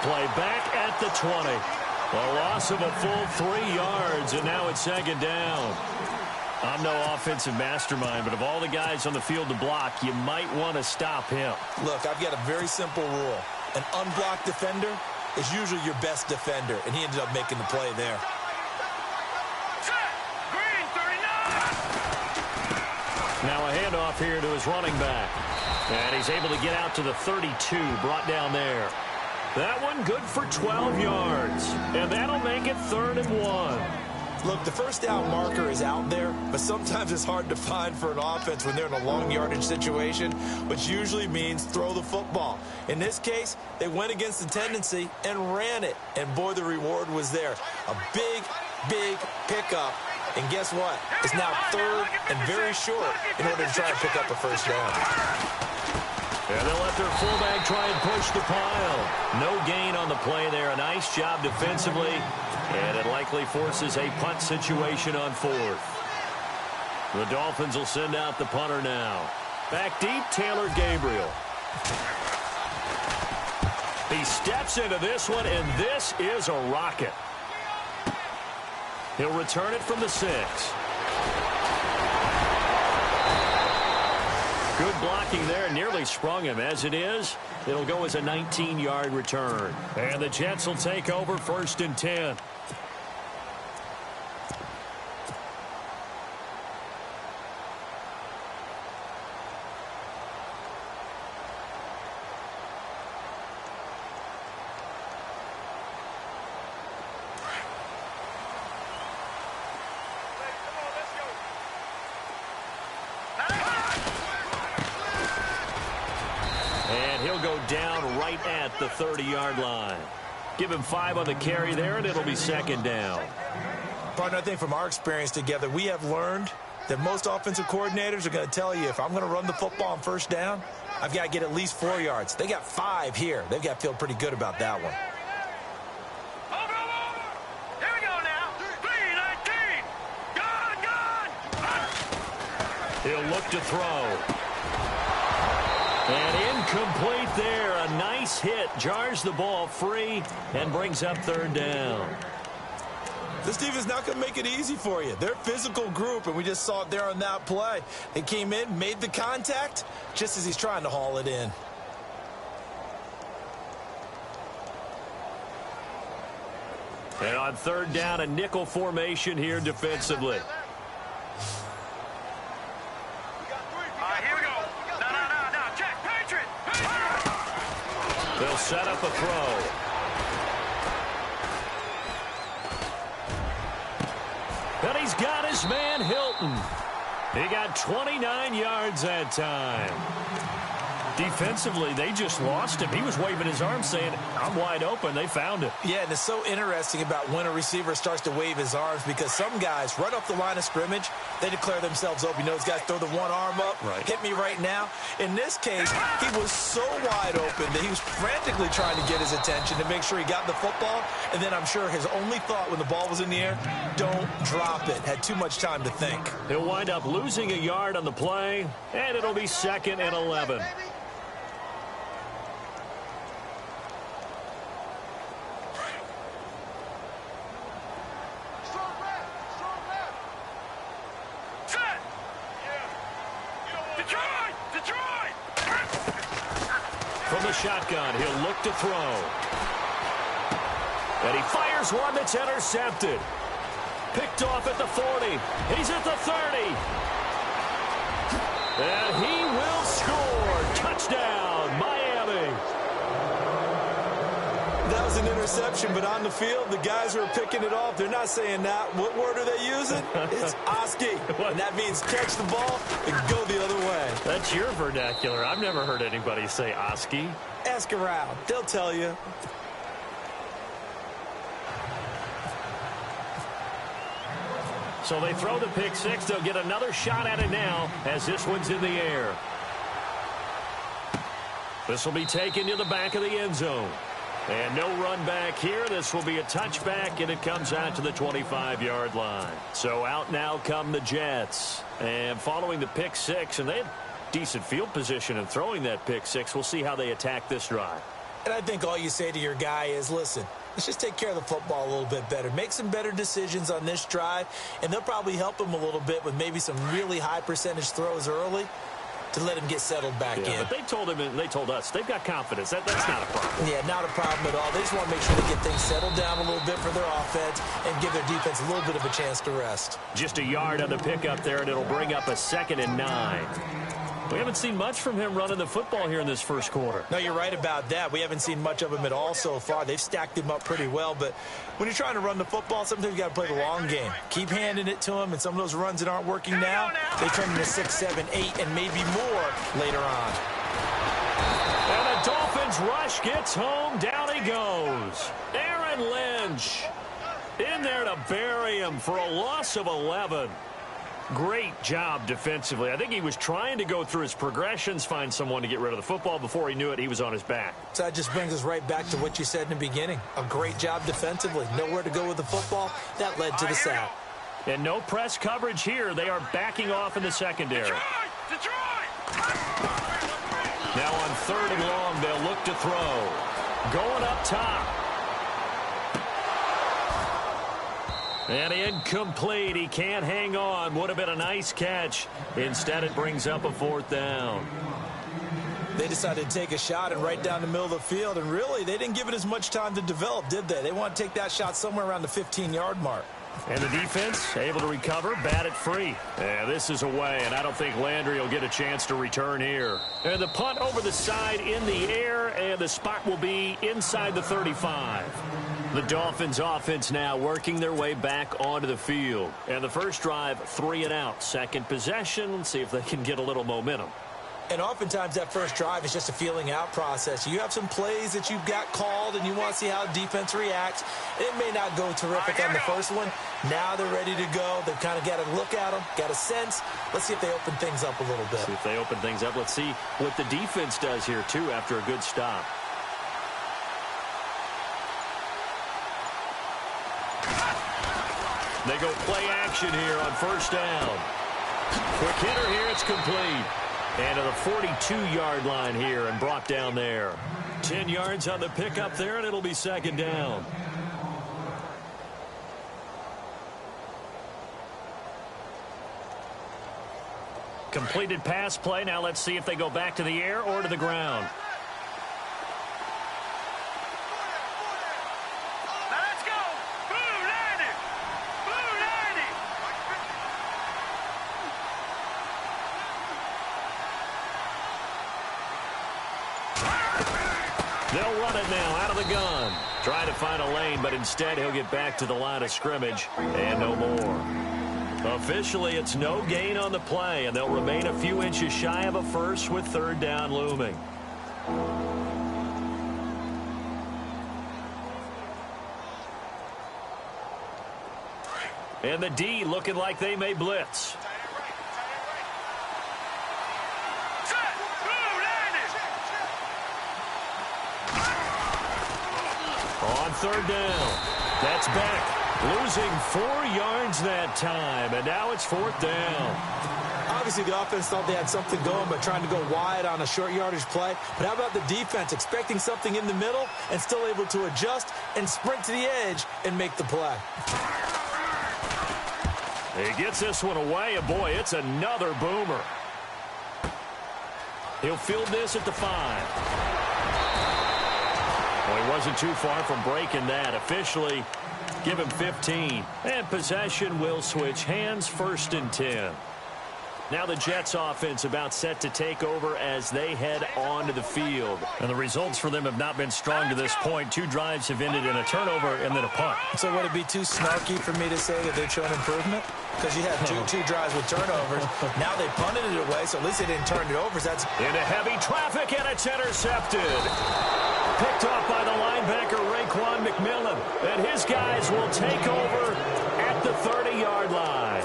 play back at the 20. A loss of a full 3 yards, and now it's second down. I'm no offensive mastermind, but of all the guys on the field to block, you might want to stop him. Look, I've got a very simple rule. An unblocked defender is usually your best defender, and he ended up making the play there. Now a handoff here to his running back. And he's able to get out to the 32, brought down there. That one good for 12 yards. And that'll make it 3rd and 1. Look, the first down marker is out there, but sometimes it's hard to find for an offense when they're in a long yardage situation, which usually means throw the football. In this case, they went against the tendency and ran it. And, boy, the reward was there. A big, big pickup. And guess what? It's now 3rd and very short in order to try and pick up a first down. And they'll let their fullback try and push the pile. No gain on the play there. A nice job defensively. And it likely forces a punt situation on 4th. The Dolphins will send out the punter now. Back deep, Taylor Gabriel. He steps into this one, and this is a rocket. He'll return it from the 6. Good blocking there, nearly sprung him. As it is, it'll go as a 19-yard return. And the Jets will take over 1st and 10. Down right at the 30-yard line. Give him 5 on the carry there, and it'll be 2nd down. Partner, I think from our experience together, we have learned that most offensive coordinators are going to tell you, if I'm going to run the football on 1st down, I've got to get at least 4 yards. They got 5 here. They've got to feel pretty good about that one. Here we go now. 3-19. Gone. He'll look to throw. And incomplete there. A nice hit. Jars the ball free and brings up 3rd down. This team is not going to make it easy for you. They're a physical group, and we just saw it there on that play. They came in, made the contact, just as he's trying to haul it in. And on 3rd down, a nickel formation here defensively. They'll set up a throw. And he's got his man Hilton. He got 29 yards that time. Defensively, they just lost him. He was waving his arms saying, I'm wide open. They found him. Yeah, and it's so interesting about when a receiver starts to wave his arms, because some guys, right off the line of scrimmage, they declare themselves open. You know, those guys throw the one arm up, hit me right now. In this case, he was so wide open that he was frantically trying to get his attention to make sure he got the football. And then I'm sure his only thought when the ball was in the air, don't drop it. Had too much time to think. He'll wind up losing a yard on the play, and it'll be 2nd and 11. From the shotgun, he'll look to throw. And he fires one that's intercepted. Picked off at the 40. He's at the 30. And he will score. Touchdown, Miami. That was an interception, but on the field, the guys who are picking it off, they're not saying that. What word are they using? It's Oski. And that means catch the ball and go the other way. That's your vernacular. I've never heard anybody say Oski. Ask around. They'll tell you. So they throw the pick 6. They'll get another shot at it now as this one's in the air. This will be taken to the back of the end zone. And no run back here. This will be a touchback, and it comes out to the 25-yard line. So out now come the Jets. And following the pick 6, and they had decent field position in throwing that pick 6. We'll see how they attack this drive. And I think all you say to your guy is, listen, let's just take care of the football a little bit better. Make some better decisions on this drive, and they'll probably help him a little bit with maybe some really high percentage throws early to let him get settled back in. But they told him and they told us they've got confidence. That's not a problem. Yeah, not a problem at all. They just want to make sure they get things settled down a little bit for their offense and give their defense a little bit of a chance to rest. Just a yard on the pickup there, and it'll bring up a 2nd and 9. We haven't seen much from him running the football here in this first quarter. No, you're right about that. We haven't seen much of him at all so far. They've stacked him up pretty well, but when you're trying to run the football, sometimes you got to play the long game. Keep handing it to him, and some of those runs that aren't working now, they turn into 6, 7, 8, and maybe more later on. And the Dolphins rush gets home. Down he goes. Aaron Lynch in there to bury him for a loss of 11. Great job defensively. I think he was trying to go through his progressions, find someone to get rid of the football. Before he knew it, he was on his back. So that just brings us right back to what you said in the beginning. A great job defensively. Nowhere to go with the football. That led to the sack. And no press coverage here. They are backing off in the secondary. Now on 3rd and long, they'll look to throw. Going up top. And incomplete. He can't hang on. Would have been a nice catch. Instead, it brings up a 4th down. They decided to take a shot and right down the middle of the field. And really, they didn't give it as much time to develop, did they? They want to take that shot somewhere around the 15-yard mark. And the defense able to recover, bat it free. Yeah, this is away, and I don't think Landry will get a chance to return here. And the punt over the side in the air, and the spot will be inside the 35. The Dolphins offense now working their way back onto the field. And the first drive, 3 and out. Second possession, let's see if they can get a little momentum. And oftentimes that first drive is just a feeling out process. You have some plays that you've got called and you want to see how the defense reacts. It may not go terrific on the first one. Now they're ready to go. They've kind of got to look at them, got a sense. Let's see if they open things up a little bit. See if they open things up. Let's see what the defense does here, too, after a good stop. They go play action here on 1st down. Quick hitter here. It's complete. And to the 42-yard line here and brought down there. 10 yards on the pickup there, and it'll be 2nd down. Completed pass play. Now let's see if they go back to the air or to the ground. They'll run it now out of the gun. Trying to find a lane, but instead he'll get back to the line of scrimmage and no more. Officially, it's no gain on the play, and they'll remain a few inches shy of a first with 3rd down looming. And the D looking like they may blitz. On 3rd down. That's back. Losing 4 yards that time, and now it's 4th down. Obviously, the offense thought they had something going, but trying to go wide on a short yardage play. But how about the defense expecting something in the middle and still able to adjust and sprint to the edge and make the play? He gets this one away, and boy, it's another boomer. He'll field this at the 5. Well, he wasn't too far from breaking that. Officially, give him 15. And possession will switch hands, 1st and 10. Now the Jets offense about set to take over as they head onto the field. And the results for them have not been strong to this point. 2 drives have ended in a turnover and then a punt. So would it be too snarky for me to say that they've shown improvement? Because you had two drives with turnovers. Now they punted it away, so at least they didn't turn it over. So that's into heavy traffic, and it's intercepted. Picked off by the linebacker, Raekwon McMillan. And his guys will take over at the 30-yard line.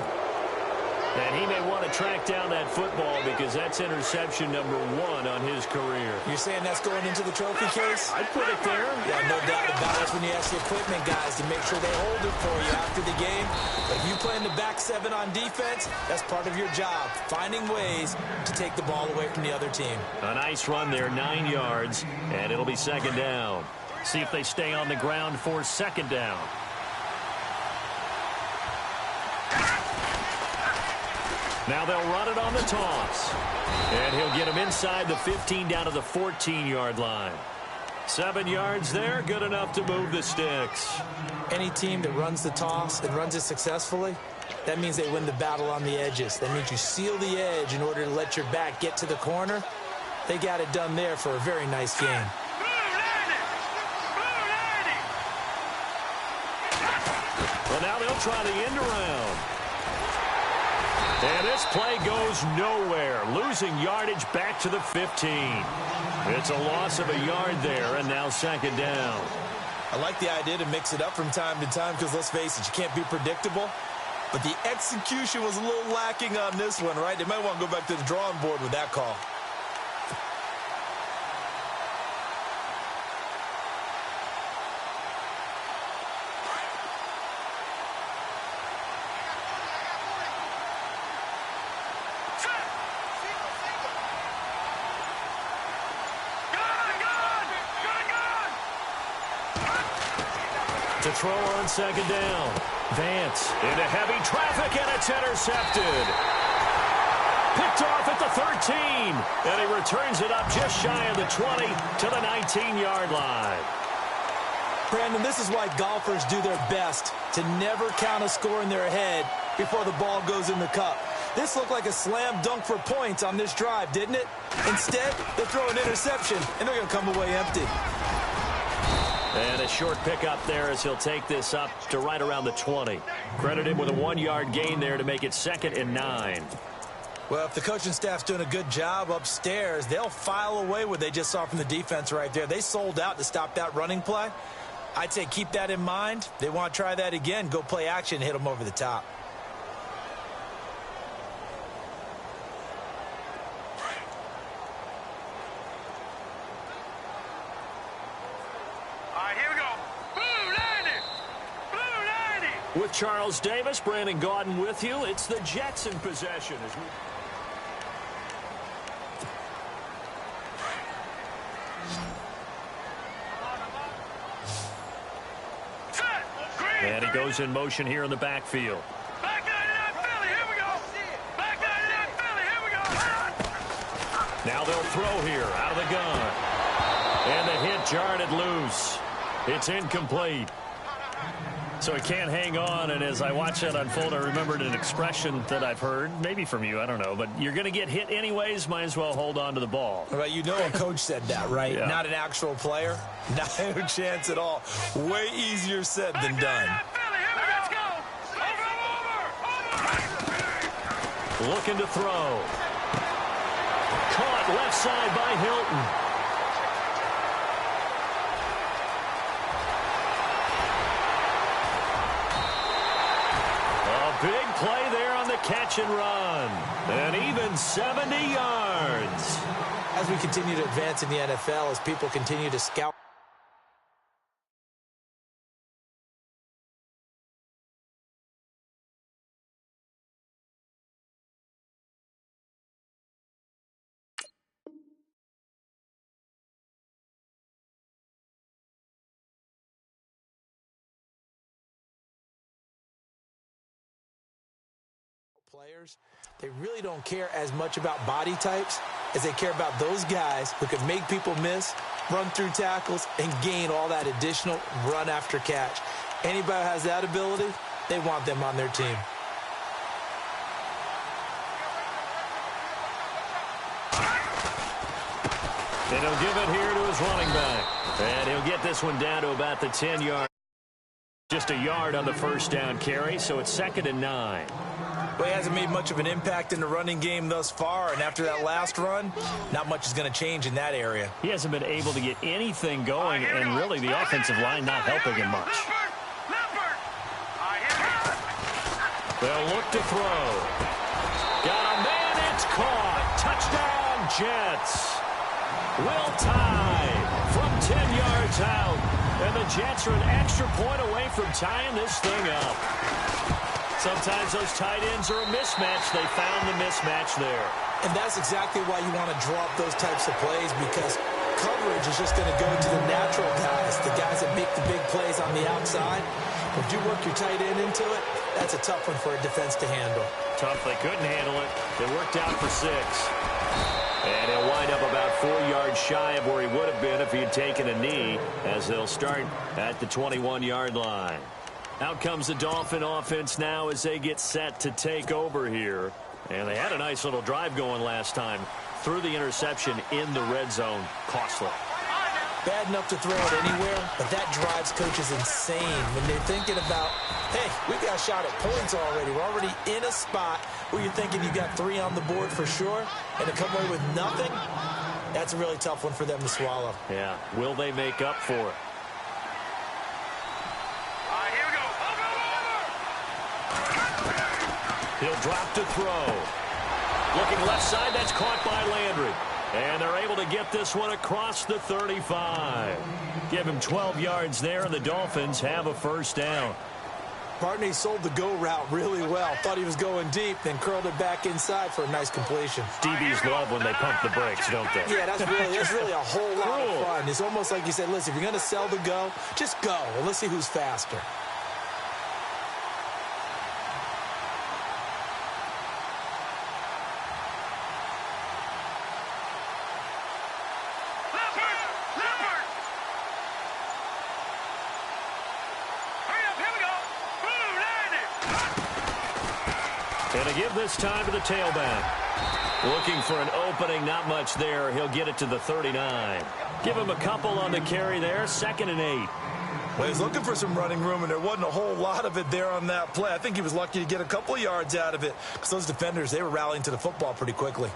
And he may want to track down that football because that's interception number 1 on his career. You're saying that's going into the trophy case? I'd put it there. Yeah, no doubt about it. That's when you ask the equipment guys to make sure they hold it for you after the game. But if you play in the back 7 on defense, that's part of your job, finding ways to take the ball away from the other team. A nice run there, 9 yards, and it'll be second down. See if they stay on the ground for second down. Now they'll run it on the toss. And he'll get him inside the 15 down to the 14-yard line. 7 yards there, good enough to move the sticks. Any team that runs the toss and runs it successfully, that means they win the battle on the edges. That means you seal the edge in order to let your back get to the corner. They got it done there for a very nice game. Well, now they'll try the end around. And this play goes nowhere, losing yardage back to the 15. It's a loss of a yard there, and now second down. I like the idea to mix it up from time to time because, let's face it, you can't be predictable. But the execution was a little lacking on this one, right? They might want to go back to the drawing board with that call. To throw on second down. Vance into heavy traffic, and it's intercepted. Picked off at the 13. And he returns it up just shy of the 20 to the 19-yard line. Brandon, this is why golfers do their best to never count a score in their head before the ball goes in the cup. This looked like a slam dunk for points on this drive, didn't it? Instead, they throw an interception, and they're going to come away empty. And a short pickup there as he'll take this up to right around the 20. Credit him with a 1-yard gain there to make it 2nd and 9. Well, if the coaching staff's doing a good job upstairs, they'll file away what they just saw from the defense right there. They sold out to stop that running play. I'd say keep that in mind. They want to try that again. Go play action and hit them over the top. With Charles Davis, Brandon Gaudin with you. It's the Jets in possession. And he goes in motion here in the backfield. Back 99 Philly, here we go. Back 99 Philly, here we go. Now they'll throw here out of the gun. And the hit jarred it loose. It's incomplete. So he can't hang on, and as I watch that unfold, I remembered an expression that I've heard, maybe from you, I don't know, but you're going to get hit anyways, might as well hold on to the ball. Well, you know a coach said that, right? Yeah. Not an actual player. Not a chance at all. Way easier said than done. Looking to throw. Caught left side by Hilton. Big play there on the catch and run. And even 70 yards. As we continue to advance in the NFL, as people continue to scout. Players, they really don't care as much about body types as they care about those guys who can make people miss, run through tackles, and gain all that additional run after catch. Anybody who has that ability, they want them on their team. And he'll give it here to his running back. And he'll get this one down to about the 10-yard. Just a yard on the first down carry, so it's 2nd and 9. Well, he hasn't made much of an impact in the running game thus far, and after that last run, not much is going to change in that area. He hasn't been able to get anything going, and really the offensive line not helping him much. Leopard. They'll look to throw. Got a man, it's caught. Touchdown, Jets. Will tie from 10 yards out. And the Jets are an extra point away from tying this thing up. Sometimes those tight ends are a mismatch. They found the mismatch there. And that's exactly why you want to draw up those types of plays, because coverage is just going to go to the natural guys, the guys that make the big plays on the outside. If you work your tight end into it, that's a tough one for a defense to handle. Tough. They couldn't handle it. They worked out for 6. And he'll wind up about 4 yards shy of where he would have been if he had taken a knee, as they'll start at the 21-yard line. Out comes the Dolphin offense now as they get set to take over here. And they had a nice little drive going last time. Threw the interception in the red zone. Costly. Bad enough to throw it anywhere, but that drives coaches insane when they're thinking about, hey, we got a shot at points already. We're already in a spot where you're thinking you got 3 on the board for sure, and to come away with nothing, that's a really tough one for them to swallow. Yeah. Will they make up for it? Here we go. He'll drop to throw. Looking left side, that's caught by Landry. And they're able to get this one across the 35. Give him 12 yards there, and the Dolphins have a first down. Partner, he sold the go route really well. Thought he was going deep, then curled it back inside for a nice completion. DBs love when they pump the brakes, don't they? Yeah, that's really a whole lot of fun. It's almost like you said, listen, if you're going to sell the go, just go. And let's see who's faster. And to give this time to the tailback. Looking for an opening, not much there. He'll get it to the 39. Give him a couple on the carry there, 2nd and 8. Well, he's looking for some running room, and there wasn't a whole lot of it there on that play. I think he was lucky to get a couple of yards out of it, because those defenders, they were rallying to the football pretty quickly.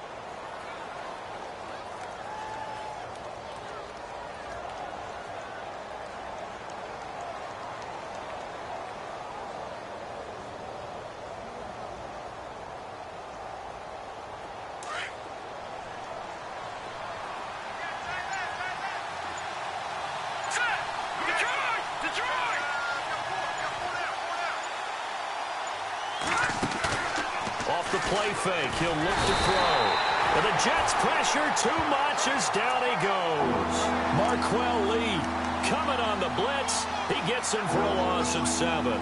Off the play fake, he'll look to throw. And the Jets pressure too much as down he goes. Marquell Lee coming on the blitz. He gets him for a loss of 7.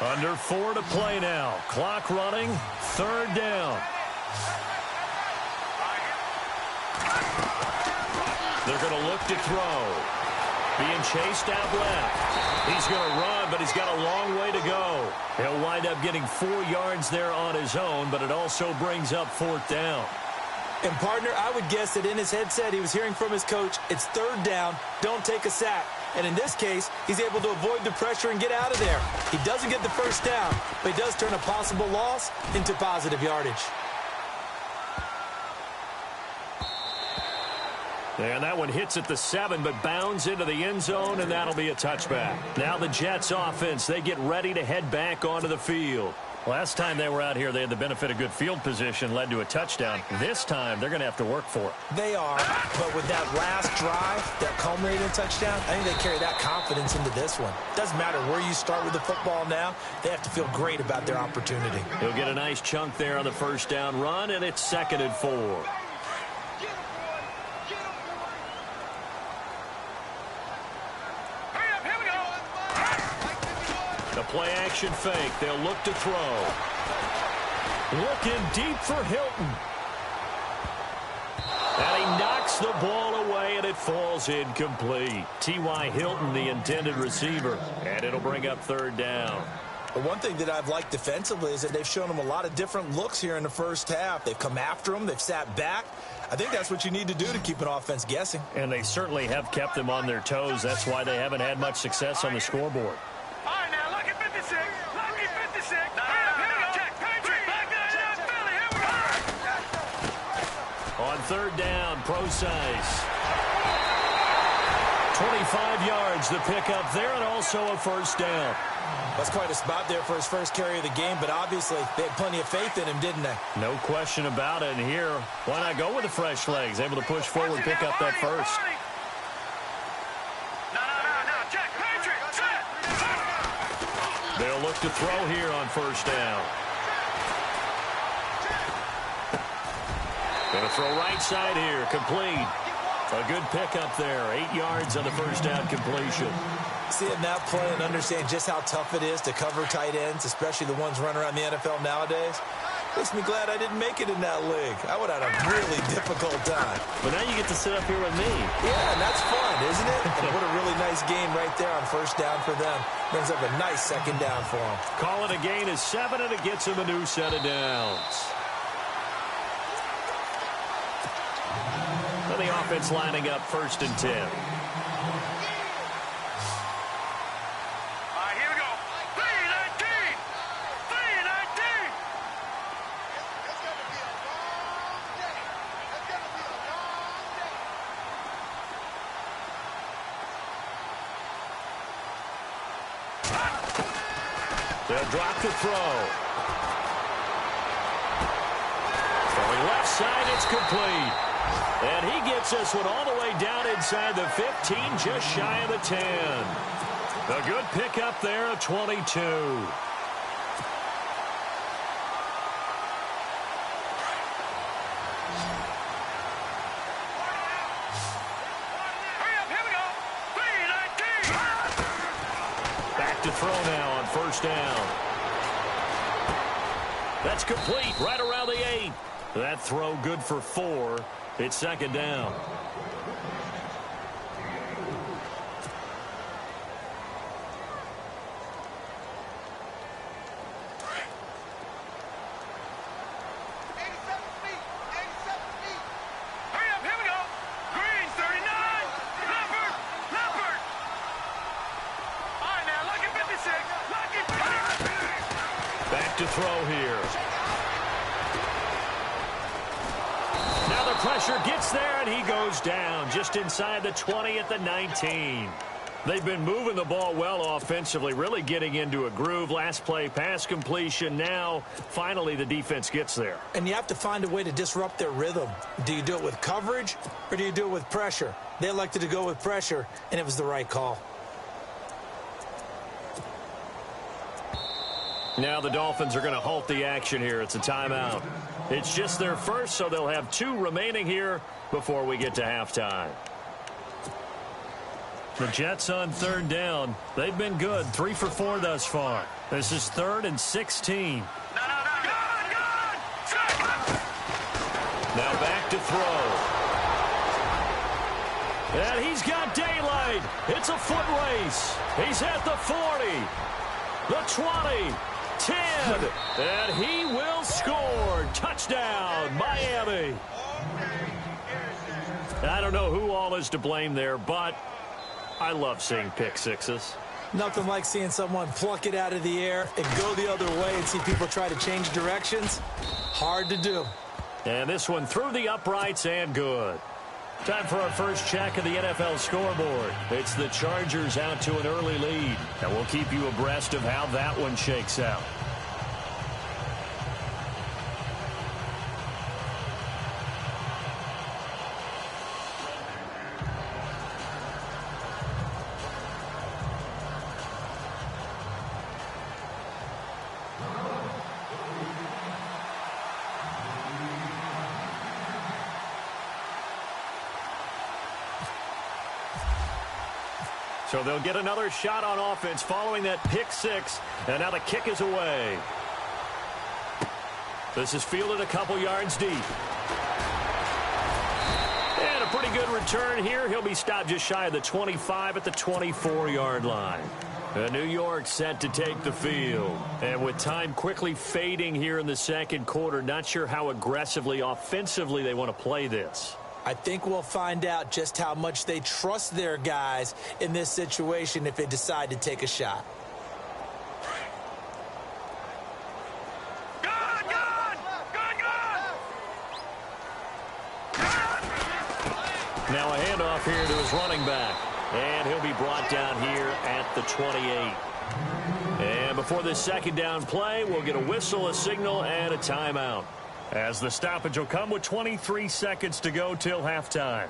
Under 4 to play now. Clock running. 3rd down. They're going to look to throw. Being chased out left. He's going to run, but he's got a long way to go. He'll wind up getting 4 yards there on his own, but it also brings up 4th down. And, partner, I would guess that in his headset he was hearing from his coach, it's 3rd down, don't take a sack. And in this case, he's able to avoid the pressure and get out of there. He doesn't get the first down, but he does turn a possible loss into positive yardage. And that one hits at the 7, but bounds into the end zone, and that'll be a touchback. Now the Jets offense, they get ready to head back onto the field. Last time they were out here, they had the benefit of good field position, led to a touchdown. This time, they're going to have to work for it. They are, but with that last drive that culminated in a touchdown, I think they carry that confidence into this one. Doesn't matter where you start with the football now, they have to feel great about their opportunity. He'll get a nice chunk there on the first down run, and it's 2nd and 4. The play action fake. They'll look to throw. Looking deep for Hilton. And he knocks the ball away, and it falls incomplete. T.Y. Hilton, the intended receiver. And it'll bring up 3rd down. But one thing that I've liked defensively is that they've shown him a lot of different looks here in the first half. They've come after him. They've sat back. I think that's what you need to do to keep an offense guessing. And they certainly have kept them on their toes. That's why they haven't had much success on the scoreboard. All right, now, lucky 56. Lucky 56. Here we go. Check. Patriot. Back there. Philly. Here we go. On 3rd down, Procise. 25 yards the pickup there, and also a first down. That's quite a spot there for his first carry of the game, but obviously they had plenty of faith in him, didn't they? No question about it. And here, why not go with the fresh legs? Able to push forward, pick up that first. They'll look to throw here on first down. Going to throw right side here, complete. A good pickup there, 8 yards on the first down completion. Seeing that play and understand just how tough it is to cover tight ends, especially the ones running around the NFL nowadays, makes me glad I didn't make it in that league. I would have had a really difficult time. But now you get to sit up here with me. Yeah, and that's fun, isn't it? And what a really nice game right there on first down for them. Brings up a nice second down for them. Call it a gain of 7, and it gets him a new set of downs. And the offense lining up 1st and 10. They'll drop the throw. Throwing left side, it's complete. And he gets this one all the way down inside the 15, just shy of the 10. A good pickup there of 22. Back to throw now on first down. That's complete right around the 8. That throw good for 4. It's second down. Back to throw here. Now the pressure gets there, and he goes down just inside the 20 at the 19. They've been moving the ball well offensively, really getting into a groove. Last play, pass completion. Now, finally, the defense gets there. And you have to find a way to disrupt their rhythm. Do you do it with coverage, or do you do it with pressure? They elected to go with pressure, and it was the right call. Now the Dolphins are going to halt the action here. It's a timeout. It's just their first, so they'll have 2 remaining here before we get to halftime. The Jets on 3rd down. They've been good, 3 for 4 thus far. This is 3rd and 16. Now back to throw. And he's got daylight. It's a foot race. He's at the 40, the 20. 10, and he will score. Touchdown, Miami. I don't know who all is to blame there, but I love seeing pick sixes. Nothing like seeing someone pluck it out of the air and go the other way and see people try to change directions. Hard to do. And this one through the uprights and good. Time for our first check of the NFL scoreboard. It's the Chargers out to an early lead, and we'll keep you abreast of how that one shakes out. So they'll get another shot on offense following that pick 6, and now the kick is away. This is fielded a couple yards deep. And a pretty good return here. He'll be stopped just shy of the 25 at the 24-yard line. New York set to take the field. And with time quickly fading here in the second quarter, not sure how aggressively, offensively they want to play this. I think we'll find out just how much they trust their guys in this situation if they decide to take a shot. Now a handoff here to his running back. And he'll be brought down here at the 28. And before this second down play, we'll get a whistle, a signal, and a timeout, as the stoppage will come with 23 seconds to go till halftime.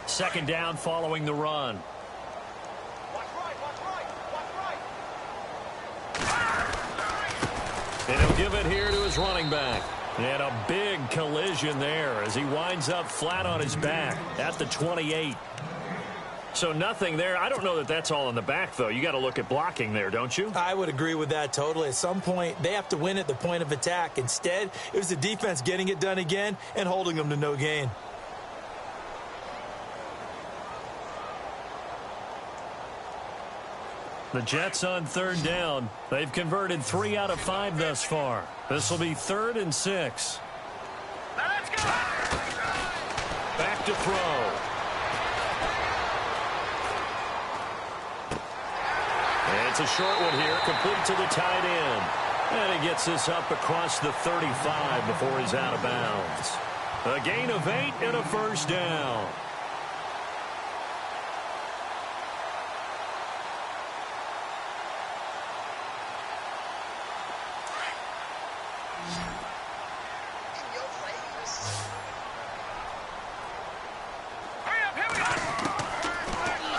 Second down following the run. And he'll give it here to his running back. And a big collision there as he winds up flat on his back at the 28. So nothing there. I don't know that that's all in the back, though. You got to look at blocking there, don't you? I would agree with that totally. At some point, they have to win at the point of attack. Instead, it was the defense getting it done again and holding them to no gain. The Jets on third down. They've converted 3 out of 5 thus far. This will be 3rd and 6. Now let's go. Back to throw. And it's a short one here, complete to the tight end. And he gets this up across the 35 before he's out of bounds. A gain of 8 and a first down.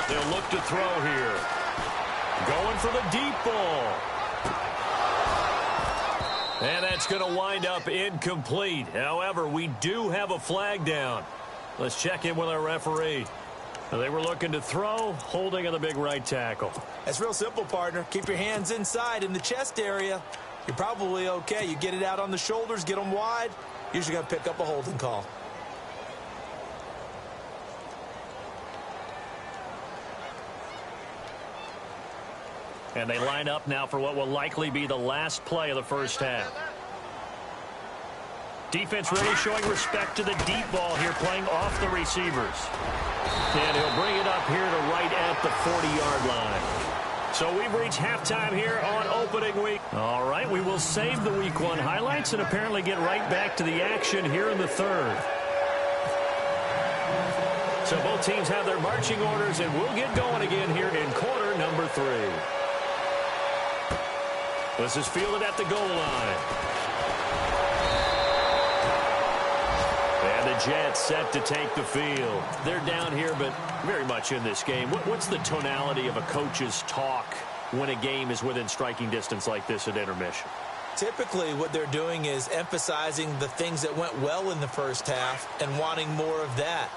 They'll look to throw here. Going for the deep ball. And that's going to wind up incomplete. However, we do have a flag down. Let's check in with our referee. They were looking to throw, holding on the big right tackle. That's real simple, partner. Keep your hands inside in the chest area. You're probably okay. You get it out on the shoulders, get them wide. Usually going to pick up a holding call. And they line up now for what will likely be the last play of the first half. Defense really showing respect to the deep ball here, playing off the receivers. And he'll bring it up here to right at the 40-yard line. So we've reached halftime here on opening week. All right, we will save the week 1 highlights and apparently get right back to the action here in the 3rd. So both teams have their marching orders, and we'll get going again here in quarter number 3. This is fielded at the goal line. And the Jets set to take the field. They're down here, but very much in this game. What's the tonality of a coach's talk when a game is within striking distance like this at intermission? Typically, what they're doing is emphasizing the things that went well in the first half and wanting more of that.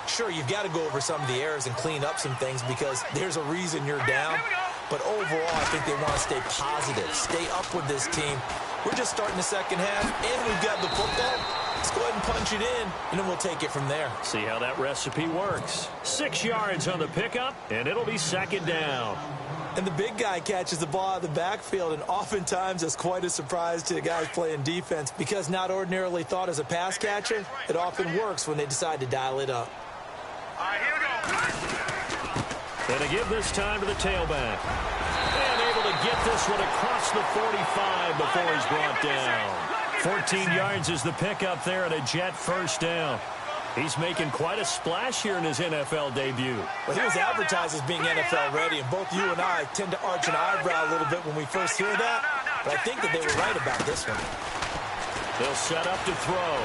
Sure, you've got to go over some of the errors and clean up some things because there's a reason you're down. But overall, I think they want to stay positive, stay up with this team. We're just starting the second half, and we've got the football. Let's go ahead and punch it in, and then we'll take it from there. See how that recipe works. 6 yards on the pickup, and it'll be second down. And the big guy catches the ball out of the backfield, and oftentimes it's quite a surprise to the guys playing defense because not ordinarily thought as a pass catcher, it often works when they decide to dial it up. All right, here we go. And to give this time to the tailback. And able to get this one across the 45 before he's brought down. 14 yards is the pickup there and a Jet first down. He's making quite a splash here in his NFL debut. Well, he was advertised as being NFL ready, and both you and I tend to arch an eyebrow a little bit when we first hear that. But I think that they were right about this one. They'll set up to throw.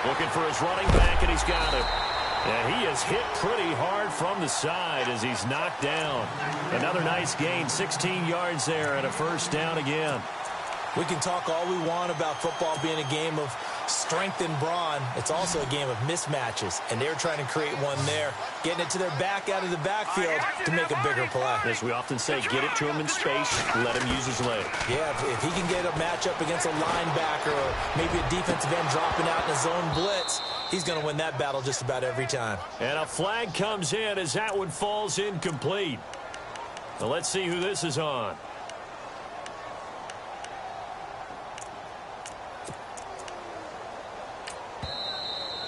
Looking for his running back, and he's got it. And he is hit pretty hard from the side as he's knocked down. Another nice gain, 16 yards there and a first down again. We can talk all we want about football being a game of strength and brawn. It's also a game of mismatches, and they're trying to create one there, getting it to their back out of the backfield to make a bigger play. As we often say, get it to him in space, let him use his leg. Yeah, if he can get a matchup against a linebacker or maybe a defensive end dropping out in a zone blitz, he's going to win that battle just about every time. And a flag comes in as that one falls incomplete. Now let's see who this is on.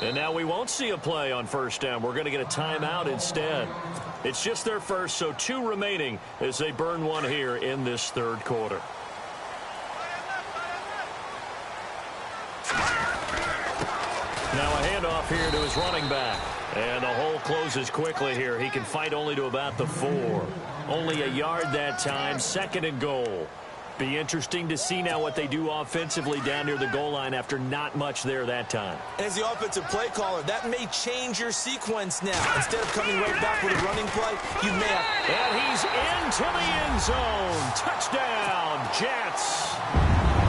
And now we won't see a play on first down. We're going to get a timeout instead. It's just their first, so 2 remaining as they burn one here in this third quarter. Now a handoff here to his running back. And the hole closes quickly here. He can fight only to about the 4. Only a yard that time, 2nd and goal. Be interesting to see now what they do offensively down near the goal line after not much there that time. As the offensive play caller, that may change your sequence now. Instead of coming right back with a running play, you may have... And he's into the end zone. Touchdown, Jets.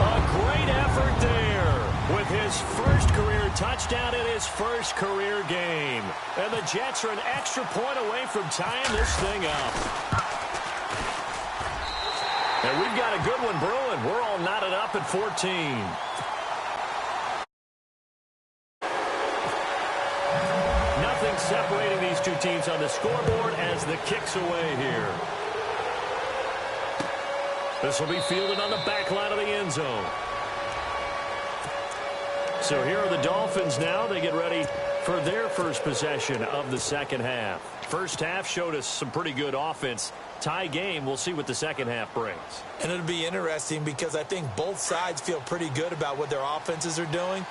A great effort there with his first career touchdown in his first career game. And the Jets are an extra point away from tying this thing up. And we've got a good one brewing. We're all knotted up at 14. Nothing separating these two teams on the scoreboard as the kick's away here. This will be fielded on the back line of the end zone. So here are the Dolphins now. They get ready for their first possession of the second half. First half showed us some pretty good offense. Tie game, we'll see what the second half brings. And it'll be interesting because I think both sides feel pretty good about what their offenses are doing.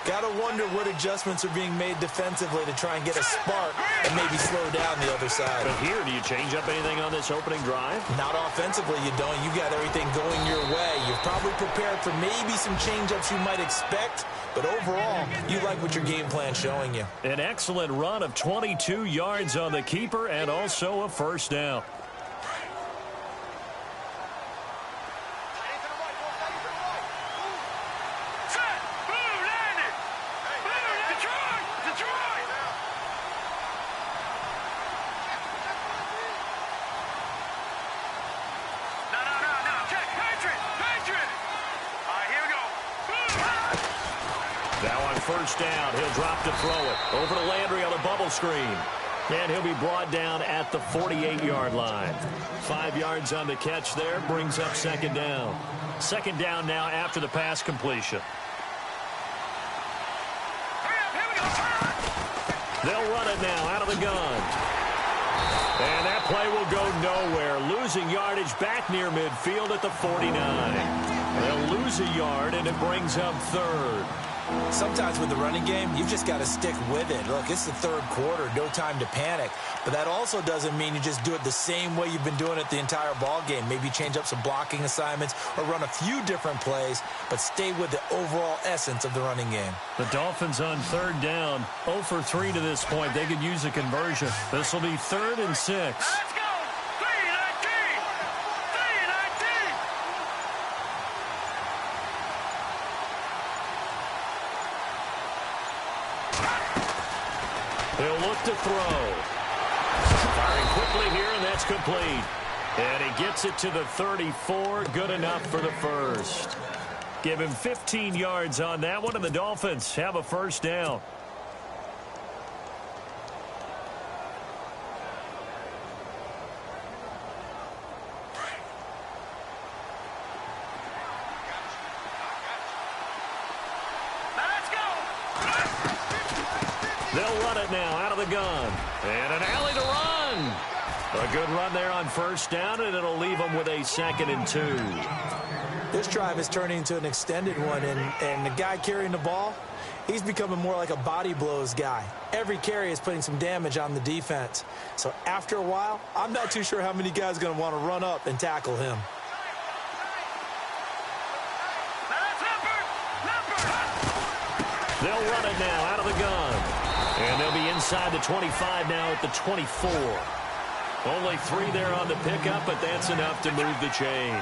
Got to wonder what adjustments are being made defensively to try and get a spark and maybe slow down the other side. But here, do you change up anything on this opening drive? Not offensively, you don't. You got everything going your way. You've probably prepared for maybe some change-ups you might expect, but overall, you like what your game plan's showing you. An excellent run of 22 yards on the keeper and also a first down. First down. He'll drop to throw it. Over to Landry on the bubble screen. And he'll be brought down at the 48-yard line. 5 yards on the catch there. Brings up second down. Second down now after the pass completion. They'll run it now out of the gun. And that play will go nowhere. Losing yardage back near midfield at the 49. They'll lose a yard, and it brings up third. Sometimes with the running game, you've just got to stick with it. Look, it's the third quarter, no time to panic. But that also doesn't mean you just do it the same way you've been doing it the entire ball game. Maybe change up some blocking assignments or run a few different plays, but stay with the overall essence of the running game. The Dolphins on third down, 0 for 3 to this point. They could use a conversion. This will be 3rd and 6. Let's go! 3-19! He'll look to throw. Firing quickly here, and that's complete. And he gets it to the 34. Good enough for the first. Give him 15 yards on that one, and the Dolphins have a first down. They'll run it now out of the gun. And an alley to run. A good run there on first down, and it'll leave them with a 2nd and 2. This drive is turning into an extended one, and the guy carrying the ball, he's becoming more like a body blows guy. Every carry is putting some damage on the defense. So after a while, I'm not too sure how many guys are going to want to run up and tackle him. They'll run it now out of the gun. And they'll be inside the 25 now at the 24. Only 3 there on the pickup, but that's enough to move the chains.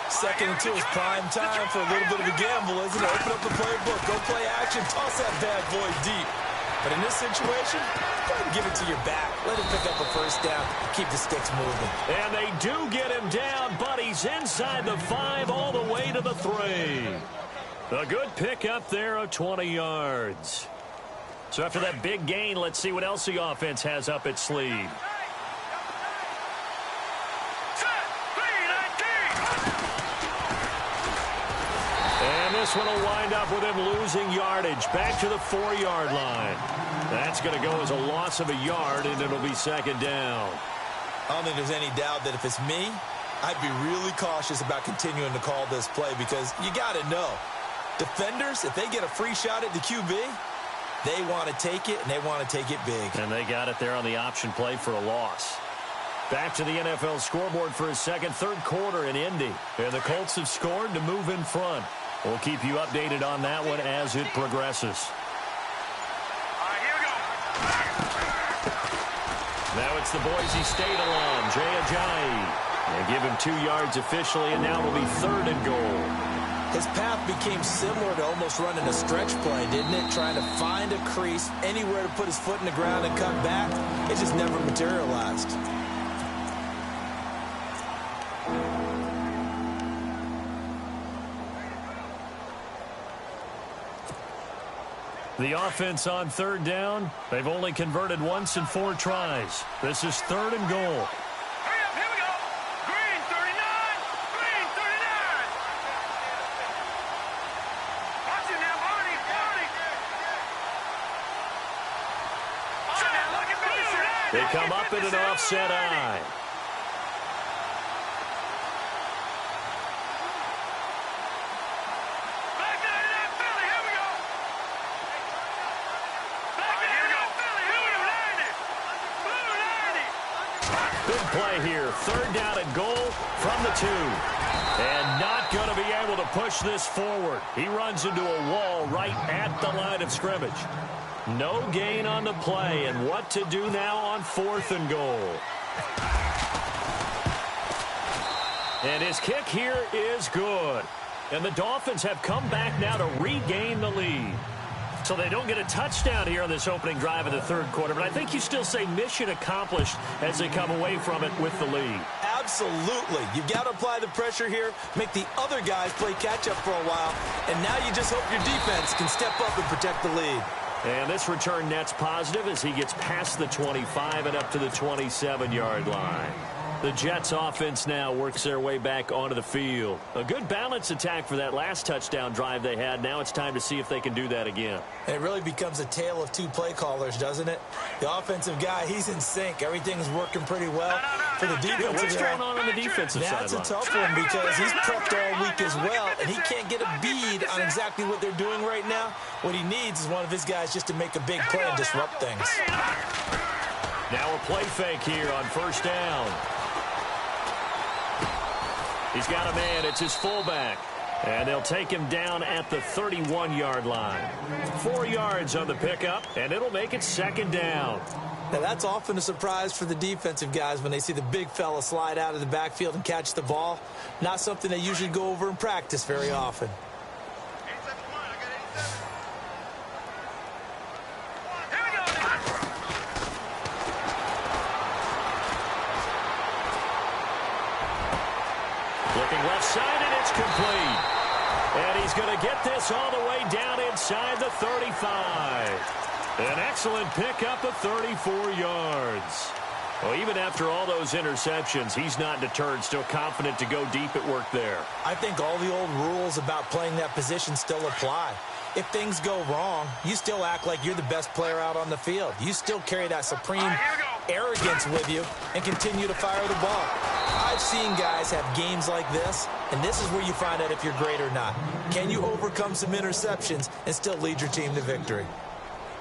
2nd and 2 is prime time for a little bit of a gamble, isn't it? Open up the playbook, go play action, toss that bad boy deep. But in this situation, go ahead and give it to your back. Let him pick up a first down, keep the sticks moving. And they do get him down, but he's inside the 5 all the way to the 3. A good pickup there of 20 yards. So after that big gain, let's see what else the offense has up its sleeve. And this one will wind up with him losing yardage back to the 4-yard line. That's going to go as a loss of a yard, and it'll be 2nd down. I don't think there's any doubt that if it's me, I'd be really cautious about continuing to call this play because you got to know, defenders, if they get a free shot at the QB, They want to take it, and they want to take it big. And they got it there on the option play for a loss. Back to the NFL scoreboard for his second, third quarter in Indy. And the Colts have scored to move in front. We'll keep you updated on that one as it progresses. All right, here we go. Now it's the Boise State alum, Jay Ajayi. They give him 2 yards officially, and now it'll be 3rd and goal. His path became similar to almost running a stretch play, didn't it? Trying to find a crease, anywhere to put his foot in the ground and cut back. It just never materialized. The offense on 3rd down. They've only converted once in 4 tries. This is 3rd and goal. Hurry up, here we go. Green 39. Green 39. Watch it now, Barney. Barney. Look at blue. They come up in an offset eye. Back 99, Philly. Here we go. Back 99, Philly. Blue 90. Blue 90. Big play here. 3rd down and goal from the 2. And not going to be able to push this forward. He runs into a wall right at the line of scrimmage. No gain on the play. And what to do now on 4th and goal. And his kick here is good. And the Dolphins have come back now to regain the lead. So they don't get a touchdown here on this opening drive of the 3rd quarter. But I think you still say mission accomplished as they come away from it with the lead. Absolutely. You've got to apply the pressure here, make the other guys play catch-up for a while, and now you just hope your defense can step up and protect the lead. And this return net's positive as he gets past the 25 and up to the 27-yard line. The Jets offense now works their way back onto the field. A good balance attack for that last touchdown drive they had. Now it's time to see if they can do that again. And it really becomes a tale of 2 play callers, doesn't it? The offensive guy, he's in sync. Everything's working pretty well. For the defensive What's going on the defensive side? That's a tough one because he's prepped all week as well, and he can't get a bead on exactly what they're doing right now. What he needs is one of his guys just to make a big play and disrupt things. Now a play fake here on 1st down. He's got a man. It's his fullback. And they'll take him down at the 31-yard line. 4 yards on the pickup, and it'll make it 2nd down. Now, that's often a surprise for the defensive guys when they see the big fella slide out of the backfield and catch the ball. Not something they usually go over in practice very often. Looking left side, and it's complete. And he's going to get this all the way down inside the 35. An excellent pickup of 34 yards. Well, even after all those interceptions, he's not deterred, still confident to go deep at work there. I think all the old rules about playing that position still apply. If things go wrong, you still act like you're the best player out on the field. You still carry that supreme arrogance with you and continue to fire the ball. I've seen guys have games like this, and this is where you find out if you're great or not. Can you overcome some interceptions and still lead your team to victory?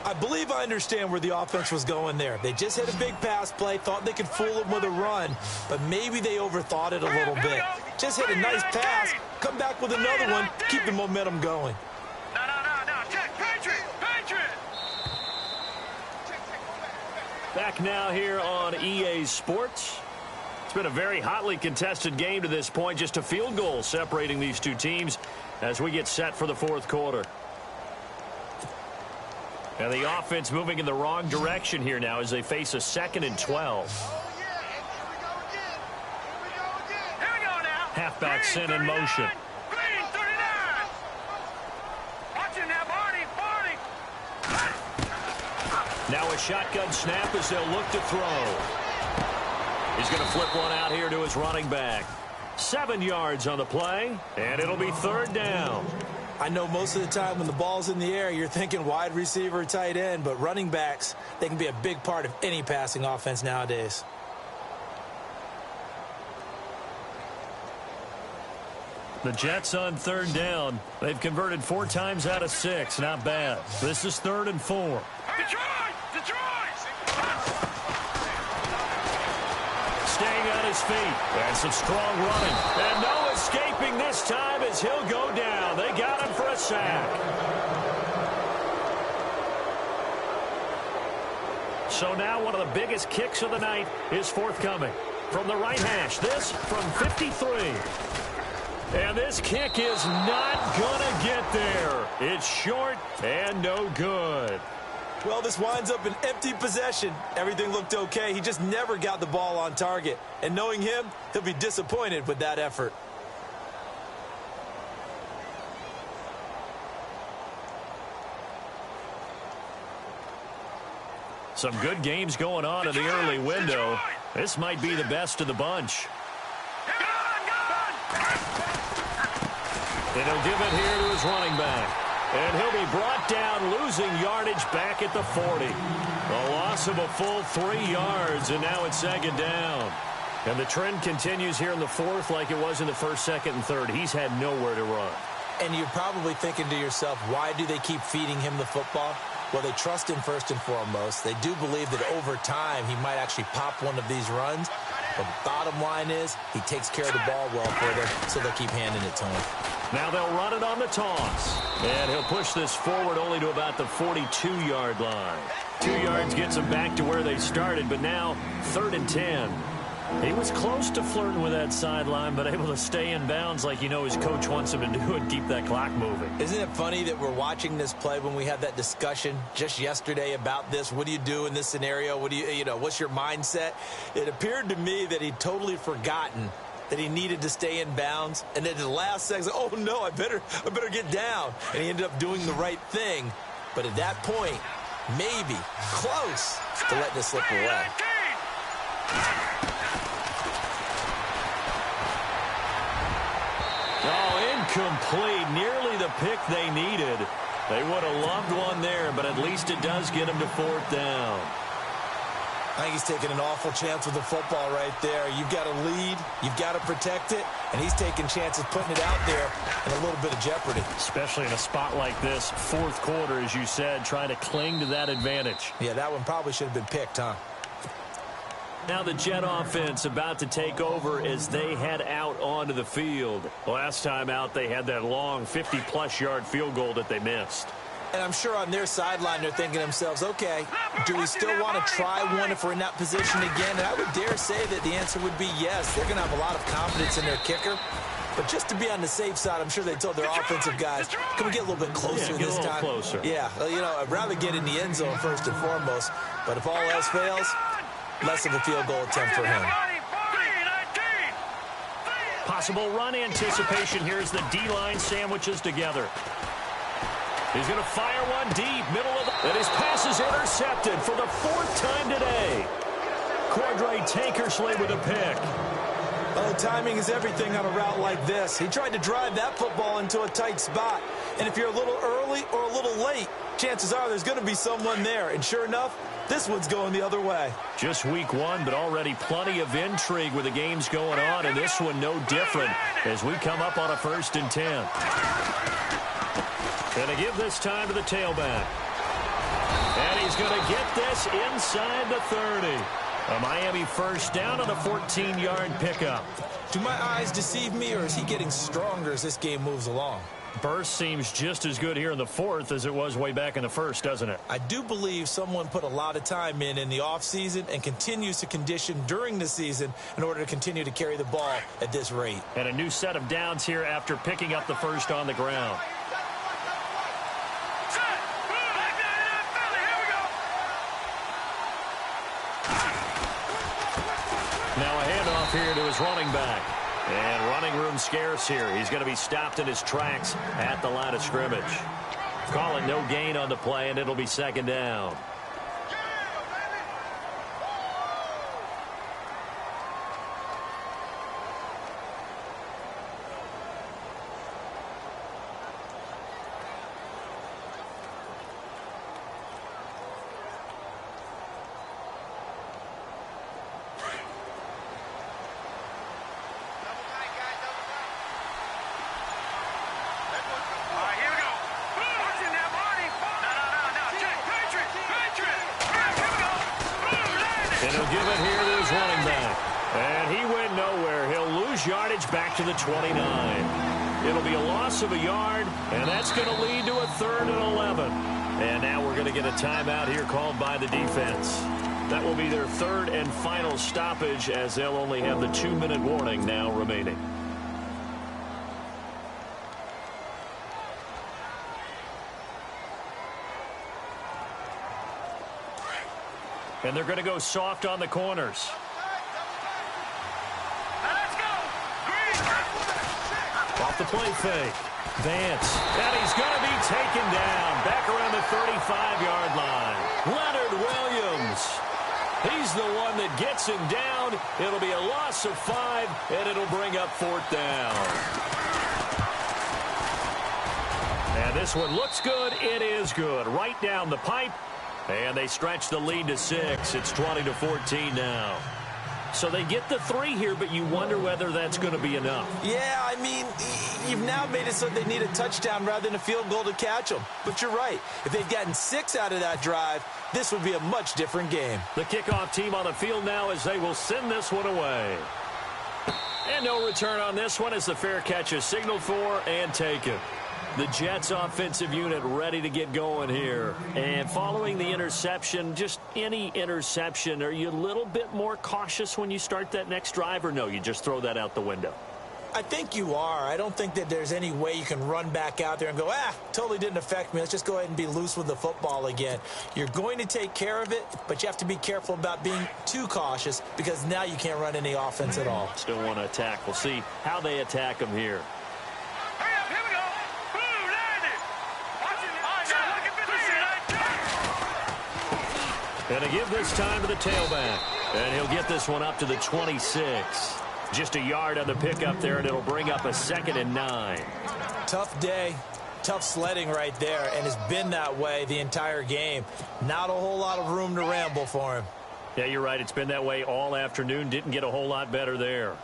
I believe I understand where the offense was going there. They just hit a big pass play, thought they could fool them with a run, but maybe they overthought it a little bit. Just hit a nice pass, come back with another one, keep the momentum going. No. Check. Patriot. Back now here on EA Sports. It's been a very hotly contested game to this point. Just a field goal separating these two teams as we get set for the 4th quarter. And the offense moving in the wrong direction here now as they face a 2nd and 12. Here we go now. Halfback sent in motion. Green 39. Watch him now, Barney. Now a shotgun snap as they'll look to throw. He's going to flip one out here to his running back. 7 yards on the play, and it'll be 3rd down. I know most of the time when the ball's in the air, you're thinking wide receiver, tight end, but running backs, they can be a big part of any passing offense nowadays. The Jets on third down. They've converted 4 times out of 6. Not bad. This is 3rd and 4. Detroit! Detroit! Staying on his feet. And some strong running. And no escaping this time as he'll go down. They got him for a sack. So now one of the biggest kicks of the night is forthcoming. From the right hash, this from 53. And this kick is not going to get there. It's short and no good. Well, this winds up an empty possession. Everything looked okay. He just never got the ball on target. And knowing him, he'll be disappointed with that effort. Some good games going on in the early window. This might be the best of the bunch. And he'll give it here to his running back. And he'll be brought down, losing yardage back at the 40. A loss of a full 3 yards, and now it's 2nd down. And the trend continues here in the 4th like it was in the 1st, 2nd, and 3rd. He's had nowhere to run. And you're probably thinking to yourself, why do they keep feeding him the football? Well, they trust him first and foremost. They do believe that over time he might actually pop one of these runs. But bottom line is he takes care of the ball well for them, so they'll keep handing it to him. Now they'll run it on the toss. And he'll push this forward only to about the 42-yard line. 2 yards gets them back to where they started, but now 3rd and 10. He was close to flirting with that sideline, but able to stay in bounds like his coach wants him to do and keep that clock moving. Isn't it funny that we're watching this play when we had that discussion just yesterday about this? What do you do in this scenario? What do what's your mindset? It appeared to me that he'd totally forgotten that he needed to stay in bounds, and then at the last second, oh no, I better get down. And he ended up doing the right thing. But at that point, maybe close to letting it slip away. Oh, incomplete. Nearly the pick they needed. They would have loved one there, but at least it does get them to 4th down. I think he's taking an awful chance with the football right there. You've got to lead, you've got to protect it, and he's taking chances putting it out there in a little bit of jeopardy. Especially in a spot like this, 4th quarter, as you said, trying to cling to that advantage. Yeah, that one probably should have been picked, huh? Now the Jet offense about to take over as they head out onto the field. Last time out, they had that long 50-plus yard field goal that they missed. And I'm sure on their sideline they're thinking to themselves, okay, do we still want to try one if we're in that position again? And I would dare say that the answer would be yes. They're going to have a lot of confidence in their kicker. But just to be on the safe side, I'm sure they told their offensive guys, can we get a little bit closer this time? Closer. Yeah, I'd rather get in the end zone first and foremost. But if all else fails, less of a field goal attempt for him. Possible run anticipation here as the D-line sandwiches together. He's going to fire one deep, middle of the... And his pass is intercepted for the 4th time today. Cordray Tankersley with a pick. Well, timing is everything on a route like this. He tried to drive that football into a tight spot. And if you're a little early or a little late, chances are there's going to be someone there. And sure enough, this one's going the other way. Just week 1, but already plenty of intrigue with the games going on. And this one no different as we come up on a 1st and 10. Going to give this time to the tailback. And he's going to get this inside the 30. A Miami 1st down on a 14-yard pickup. Do my eyes deceive me, or is he getting stronger as this game moves along? Burst seems just as good here in the 4th as it was way back in the 1st, doesn't it? I do believe someone put a lot of time in the offseason and continues to condition during the season in order to continue to carry the ball at this rate. And a new set of downs here after picking up the 1st on the ground. Now a handoff here to his running back. And running room scarce here. He's going to be stopped in his tracks at the line of scrimmage. Call it no gain on the play, and it'll be 2nd down. And he'll give it here to his running back. And he went nowhere. He'll lose yardage back to the 29. It'll be a loss of a yard, and that's going to lead to a 3rd and 11. And now we're going to get a timeout here called by the defense. That will be their 3rd and final stoppage, as they'll only have the 2-minute warning now remaining. And they're going to go soft on the corners. Let's go. Green. Off the play fake. Vance. And he's going to be taken down. Back around the 35-yard line. Leonard Williams. He's the one that gets him down. It'll be a loss of 5, and it'll bring up 4th down. And this one looks good. It is good. Right down the pipe. And they stretch the lead to 6. It's 20-14 now. So they get the 3 here, but you wonder whether that's going to be enough. Yeah, I mean, you've now made it so they need a touchdown rather than a field goal to catch them. But you're right. If they'd gotten 6 out of that drive, this would be a much different game. The kickoff team on the field now as they will send this one away. And no return on this one as the fair catch is signaled for and taken. The Jets offensive unit ready to get going here. And following the interception, just any interception, are you a little bit more cautious when you start that next drive, or no, you just throw that out the window? I think you are. I don't think that there's any way you can run back out there and go, totally didn't affect me. Let's just go ahead and be loose with the football again. You're going to take care of it, but you have to be careful about being too cautious because now you can't run any offense at all. Still want to attack. We'll see how they attack them here. Hurry up. Here we go. Boom. Landed. Watch it. And to give this time to the tailback. And he'll get this one up to the 26. Just a yard on the pickup there, and it'll bring up a 2nd and 9. Tough day. Tough sledding right there, and it's been that way the entire game. Not a whole lot of room to ramble for him. Yeah, you're right. It's been that way all afternoon. Didn't get a whole lot better there.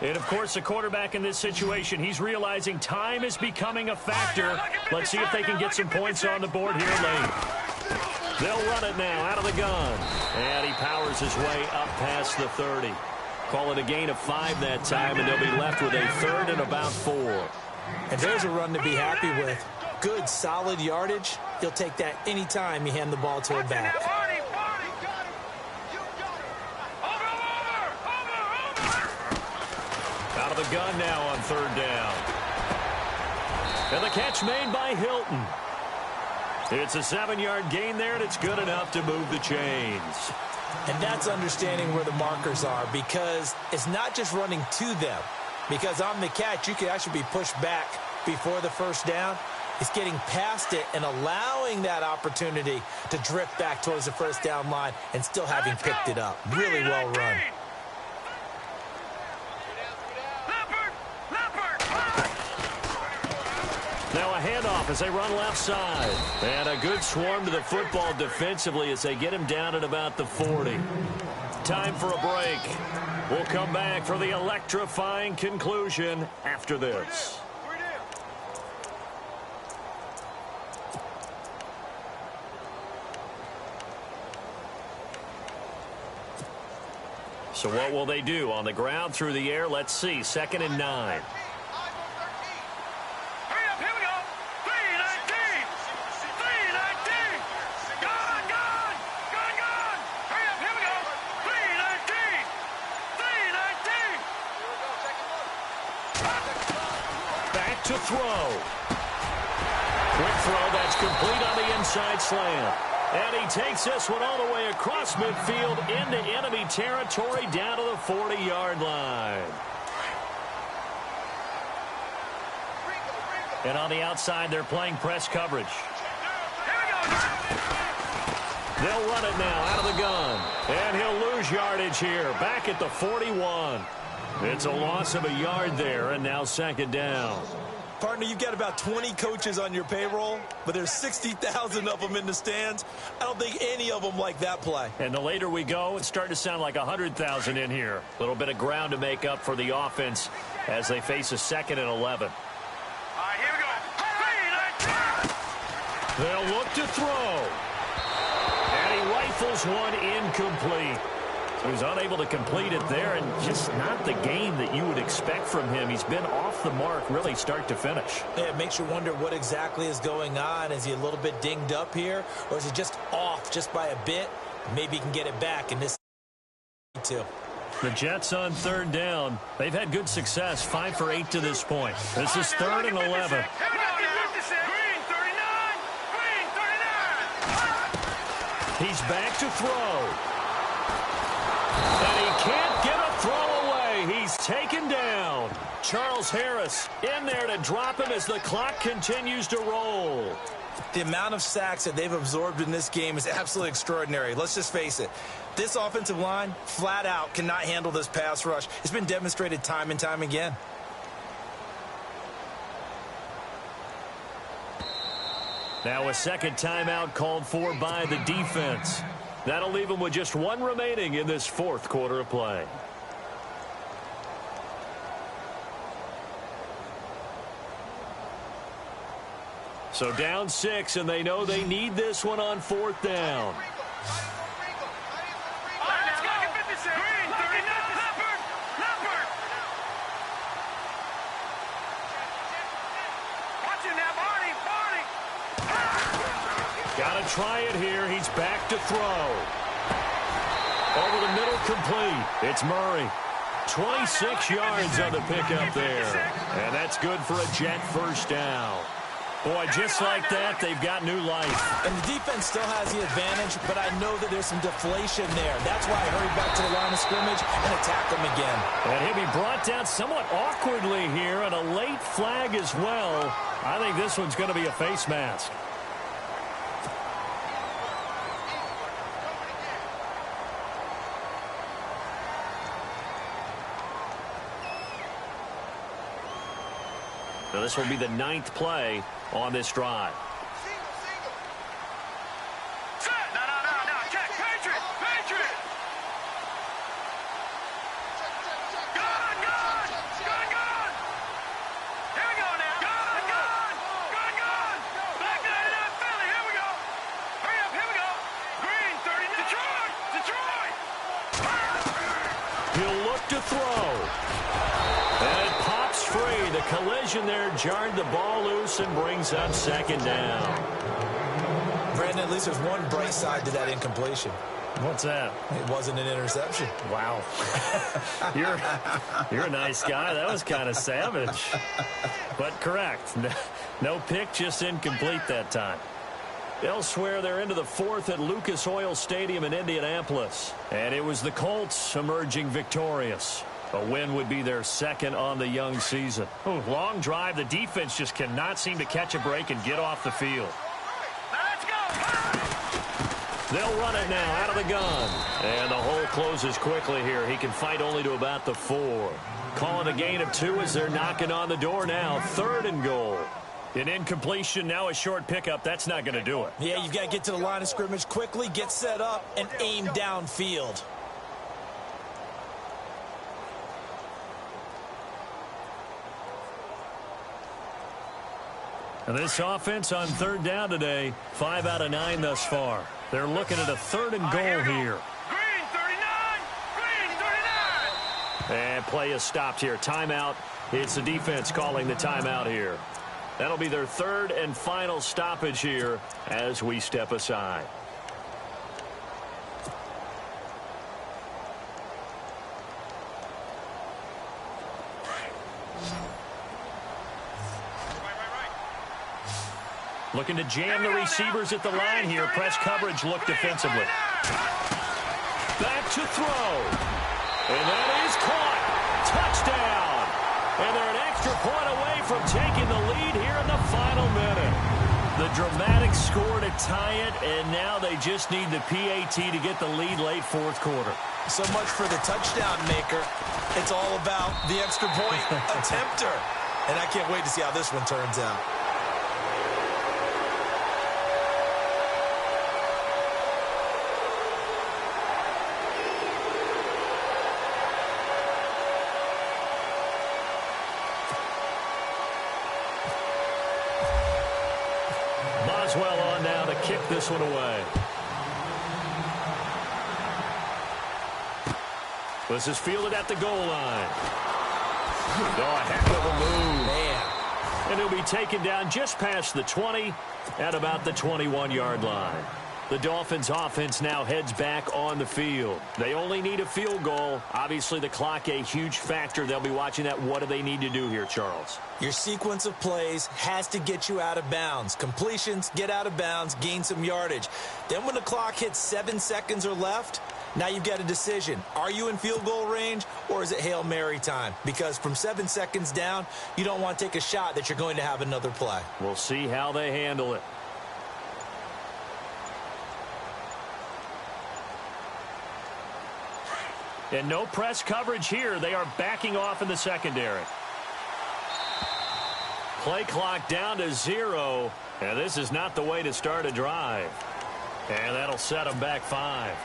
And, of course, the quarterback in this situation, he's realizing time is becoming a factor. Let's see if they can get some points on the board here late. They'll run it now out of the gun. And he powers his way up past the 30. Call it a gain of 5 that time, and they'll be left with a 3rd and about 4. And there's a run to be happy with. Good, solid yardage. You'll take that any time you hand the ball to a back. Out of the gun now on 3rd down. And the catch made by Hilton. It's a 7-yard gain there, and it's good enough to move the chains. And that's understanding where the markers are, because it's not just running to them. Because on the catch, you could actually be pushed back before the 1st down. It's getting past it and allowing that opportunity to drift back towards the 1st down line and still having picked it up. Really well run. Now a handoff as they run left side. And a good swarm to the football defensively as they get him down at about the 40. Time for a break. We'll come back for the electrifying conclusion after this. So what will they do? On the ground, through the air, let's see. 2nd and 9. To throw. Quick throw that's complete on the inside slant. And he takes this one all the way across midfield into enemy territory down to the 40-yard line. And on the outside, they're playing press coverage. They'll run it now out of the gun. And he'll lose yardage here. Back at the 41. It's a loss of a yard there, and now 2nd down. Partner, you've got about 20 coaches on your payroll, but there's 60,000 of them in the stands. I don't think any of them like that play. And the later we go, it's starting to sound like 100,000 in here. A little bit of ground to make up for the offense as they face a 2nd and 11. All right, here we go. They'll look to throw. And he rifles one incomplete. He was unable to complete it there, and just not the game that you would expect from him. He's been off the mark really start to finish. Yeah, it makes you wonder what exactly is going on. Is he a little bit dinged up here, or is he just off just by a bit? Maybe he can get it back in this too. The Jets on third down. They've had good success, 5 for 8 to this point. This is 3rd and 11. He's back to throw. And he can't get a throw away. He's taken down. Charles Harris in there to drop him as the clock continues to roll. The amount of sacks that they've absorbed in this game is absolutely extraordinary. Let's just face it. This offensive line, flat out, cannot handle this pass rush. It's been demonstrated time and time again. Now a second timeout called for by the defense. That'll leave them with just one remaining in this 4th quarter of play. So down 6, and they know they need this one on 4th down. Got to try it here. He's back to throw. Over the middle, complete. It's Murray. 26 yards on the pickup there. And that's good for a Jet first down. Boy, just like that, they've got new life. And the defense still has the advantage, but I know that there's some deflation there. That's why I hurried back to the line of scrimmage and attacked them again. And he'll be brought down somewhat awkwardly here, and a late flag as well. I think this one's going to be a face mask. So this will be the 9th play on this drive. No. Check. Patriot. Gun. Here we go now. Gun. Black 99 Philly. Here we go. Hurry up. Here we go. Green 39. Detroit. He'll look to throw. And it pops free. The collision there jarred the ball loose and brings up 2nd down. Brandon, at least there's one bright side to that incompletion. What's that? It wasn't an interception. Wow. You're a nice guy. That was kind of savage. But correct. No pick, just incomplete that time. Elsewhere, they're into the 4th at Lucas Oil Stadium in Indianapolis. And it was the Colts emerging victorious. A win would be their 2nd on the young season. Ooh, long drive. The defense just cannot seem to catch a break and get off the field. Let's go. They'll run it now out of the gun. And the hole closes quickly here. He can fight only to about the 4. Calling a gain of 2 as they're knocking on the door now. 3rd and goal. An incompletion, now a short pickup. That's not going to do it. Yeah, you've got to get to the line of scrimmage quickly, get set up, and aim downfield. And this offense on 3rd down today, 5 out of 9 thus far. They're looking at a 3rd and goal here. Green 39. And play is stopped here. Timeout. It's the defense calling the timeout here. That'll be their 3rd and final stoppage here as we step aside. Looking to jam the receivers at the line here. Press coverage look defensively. Back to throw. And that is caught. Touchdown. And they're an extra point away from taking the lead here in the final minute. The dramatic score to tie it, and now they just need the PAT to get the lead late 4th quarter. So much for the touchdown maker. It's all about the extra point attempter. And I can't wait to see how this one turns out. Boswell on now to kick this one away. This is fielded at the goal line. Oh, a heck of a move. Man. And he'll be taken down just past the 20 at about the 21-yard line. The Dolphins' offense now heads back on the field. They only need a field goal. Obviously, the clock a huge factor. They'll be watching that. What do they need to do here, Charles? Your sequence of plays has to get you out of bounds. Completions, get out of bounds, gain some yardage. Then when the clock hits 7 seconds or left, now you've got a decision. Are you in field goal range or is it Hail Mary time? Because from 7 seconds down, you don't want to take a shot that you're going to have another play. We'll see how they handle it. And no press coverage here. They are backing off in the secondary. Play clock down to 0. And this is not the way to start a drive. And that'll set them back 5.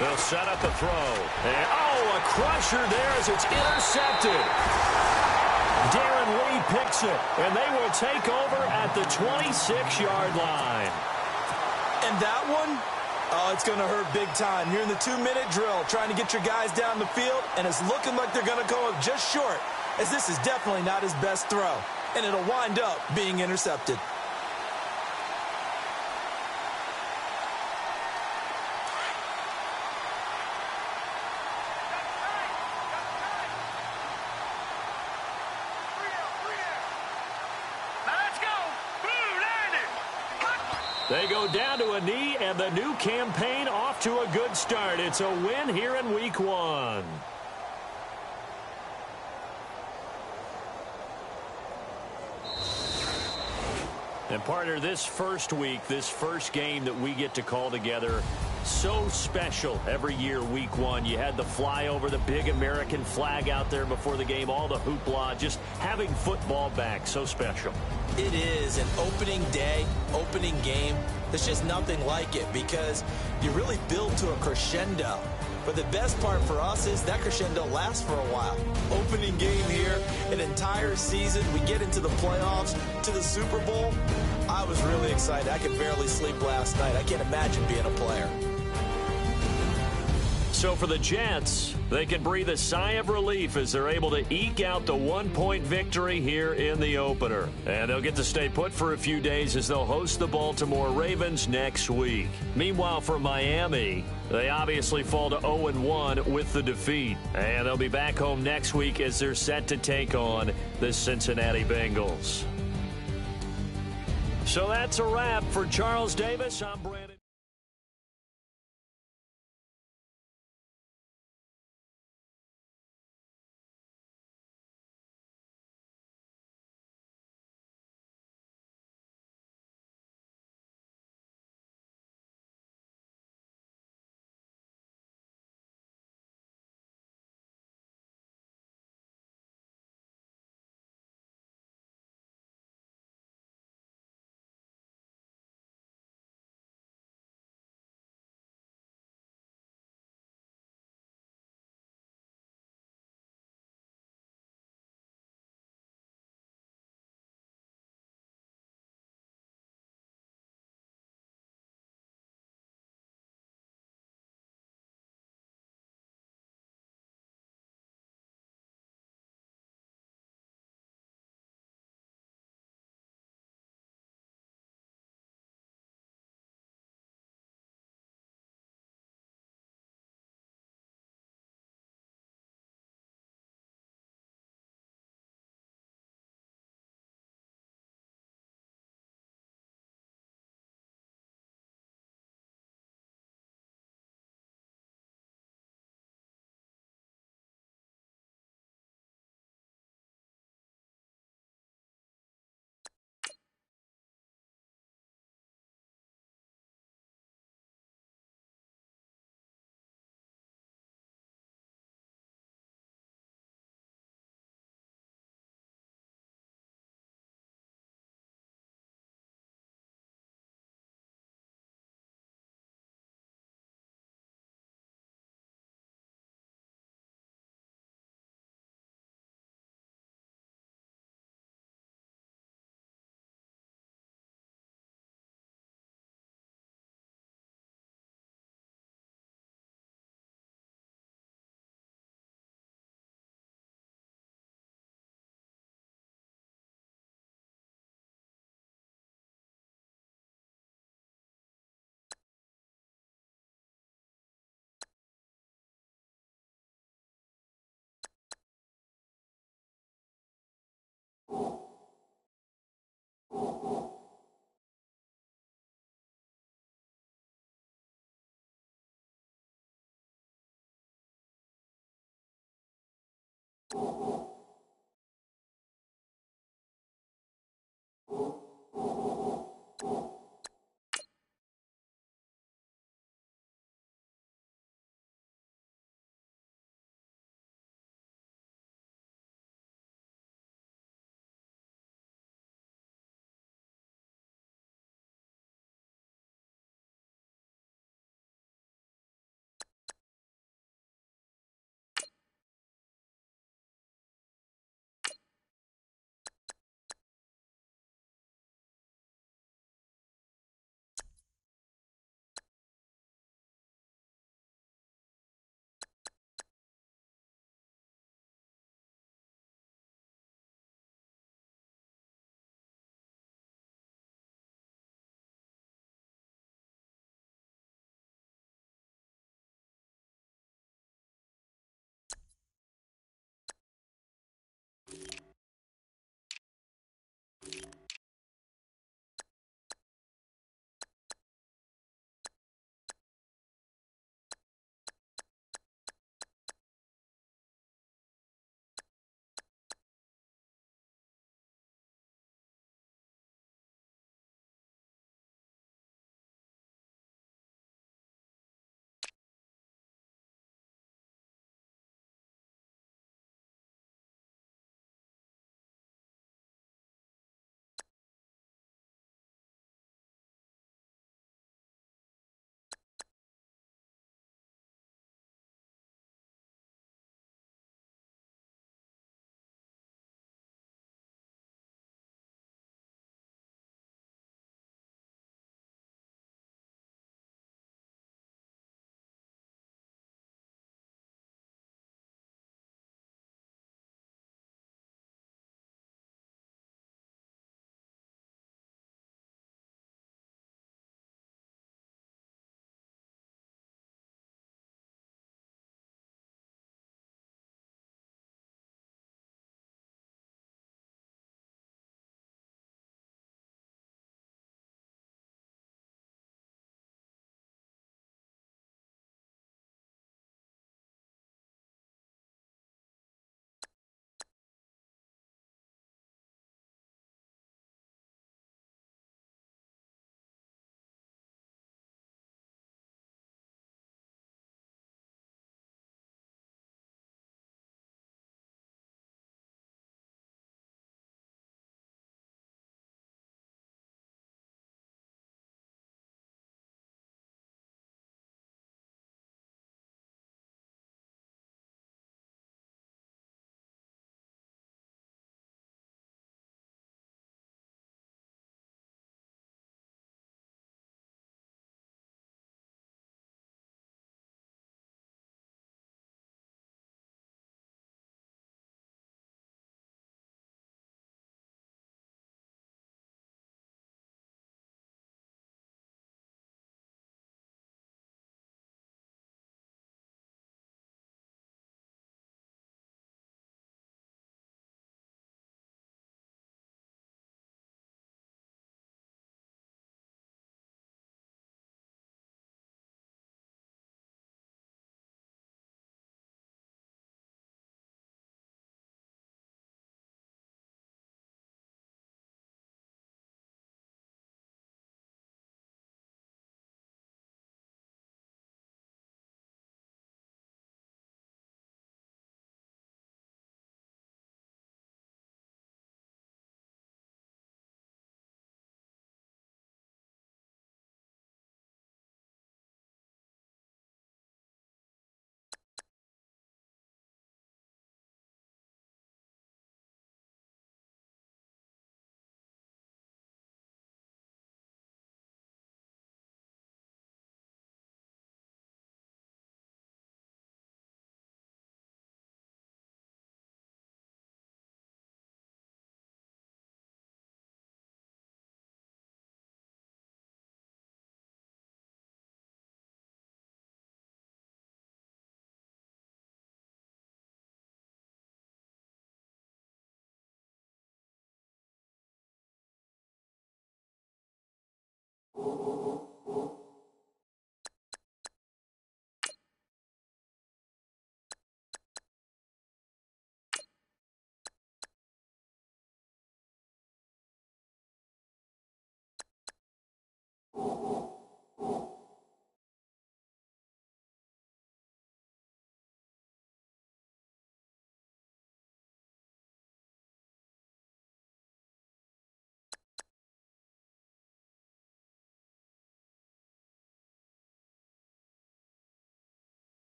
They'll set up a throw. And, a crusher there as it's intercepted. Darren Lee picks it, and they will take over at the 26-yard line. And that one, it's going to hurt big time. You're in the 2-minute drill trying to get your guys down the field, and it's looking like they're going to come up just short, as this is definitely not his best throw. And it'll wind up being intercepted. They go down to a knee, and the new campaign off to a good start. It's a win here in Week 1. And, partner, this first week, this first game that we get to call together, so special every year, Week 1. You had the flyover, the big American flag out there before the game, all the hoopla, just having football back, so special. It is an opening day, opening game. There's just nothing like it because you really build to a crescendo. But the best part for us is that crescendo lasts for a while. Opening game here, an entire season. We get into the playoffs, to the Super Bowl. I was really excited. I could barely sleep last night. I can't imagine being a player. So for the Jets, they can breathe a sigh of relief as they're able to eke out the 1-point victory here in the opener. And they'll get to stay put for a few days as they'll host the Baltimore Ravens next week. Meanwhile, for Miami, they obviously fall to 0-1 with the defeat. And they'll be back home next week as they're set to take on the Cincinnati Bengals. So that's a wrap for Charles Davis. I'm Brandon. You